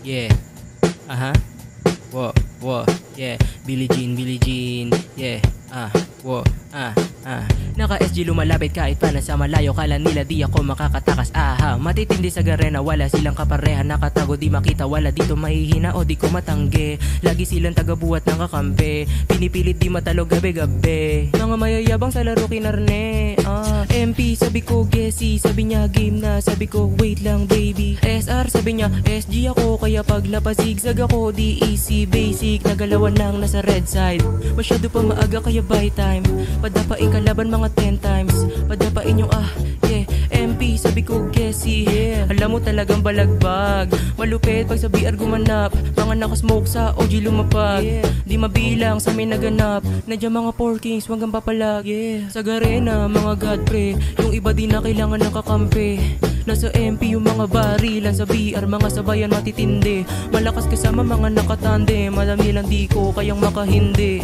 Yeah. Whoa, whoa, yeah. Billie Jean, yeah. Whoa, Naka-SG lumalapit kahit pa nasa malayo. Kala nila di ako makakatakas. Matitindi sa garena, wala silang kapareha. Nakatago di makita, wala dito mahihina o di ko matanggi. Lagi silang tagabuhat ng kakampi. Pinipilit di matalo gabi-gabi. Mga mayayabang sa laro kinarne. MP sabi ko Gessie, sabi niya game na. Sabi ko wait lang baby. SR sabi niya SG ako, kaya paglapas zigzag ako. Di easy basic, nagalawan lang nasa red side. Masyado pa maaga kaya buy time. Padapain kalaban mga 10 times. Padapain yung yeah. MP sabi ko Gessie, yeah. Alam mo talagang balagbag. Malupit pag sa BR gumanap. Mga nakasmoke sa OG lumapag, yeah. Di mabilang sa may naganap. Nandiyan mga 4 kings, wag kang papalag, yeah. Sa garena, mga god pre. Yung iba di na kailangan ng kakampi. Nasa MP yung mga barilan, sa BR mga sabayan matitindi. Malakas kasama mga nakatande. Madami lang di ko kayang makahindi.